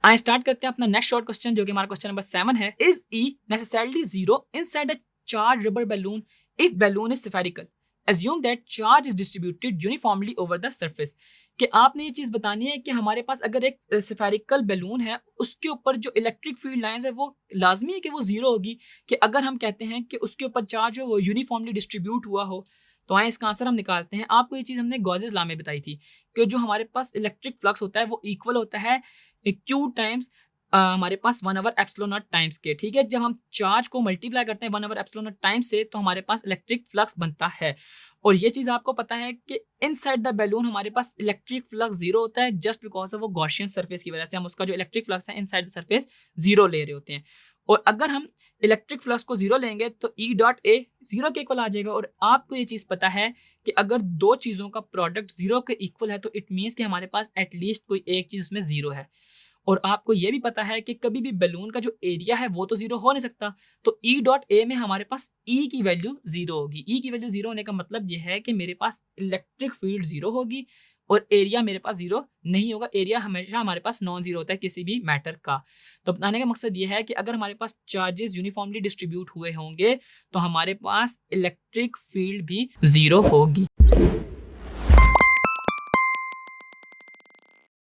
आइए स्टार्ट करते हैं अपना नेक्स्ट शॉर्ट क्वेश्चन, जो कि हमारा क्वेश्चन नंबर 7 है। Is E necessarily zero inside a charge rubber balloon if balloon is spherical? Assume that charge is distributed uniformly over the surface. कि आपने ये चीज बतानी है कि हमारे पास अगर एक स्फेरिकल बैलून है, उसके ऊपर जो इलेक्ट्रिक फील्ड लाइंस है वो लाजमी है कि वो जीरो होगी। कि अगर हम कहते हैं कि उसके ऊपर चार्ज हो वो यूनिफॉर्मली डिस्ट्रीब्यूट हुआ हो, तो आए इसका आंसर हम निकालते हैं। आपको ये चीज हमने गॉसेस लॉ में बताई थी कि जो हमारे पास इलेक्ट्रिक फ्लक्स होता है वो इक्वल होता है क्यू टाइम्स हमारे पास 1/, एप्सिलॉन नॉट टाइम्स के। ठीक है, जब हम चार्ज को मल्टीप्लाई करते हैं 1/, एप्सिलॉन नॉट टाइम्स से, तो हमारे पास इलेक्ट्रिक फ्लक्स बनता है। और ये चीज आपको पता है कि इनसाइड द बैलून हमारे पास इलेक्ट्रिक फ्लक्स जीरो होता है, जस्ट बिकॉज ऑफ वो गॉसियन सरफेस की वजह से हम उसका जो इलेक्ट्रिक फ्लक्स है इनसाइड द सरफेस जीरो ले रहे होते हैं। और अगर हम इलेक्ट्रिक फ्लक्स को जीरो लेंगे तो E डॉट ए जीरो के इक्वल आ जाएगा। और आपको ये चीज पता है कि अगर दो चीजों का प्रोडक्ट जीरो के इक्वल है तो इट मीन्स कि हमारे पास एटलीस्ट कोई एक चीज उसमें जीरो है। और आपको ये भी पता है कि कभी भी बैलून का जो एरिया है वो तो जीरो हो नहीं सकता, तो E डॉट ए में हमारे पास E की वैल्यू जीरो होगी। E की वैल्यू जीरो होने का मतलब ये है कि मेरे पास इलेक्ट्रिक फील्ड जीरो होगी और एरिया मेरे पास जीरो नहीं होगा। एरिया हमेशा हमारे पास नॉन जीरो होता है किसी भी मैटर का। तो बताने का मकसद ये है कि अगर हमारे पास चार्जेस यूनिफॉर्मली डिस्ट्रीब्यूट हुए होंगे तो हमारे पास इलेक्ट्रिक फील्ड भी जीरो होगी।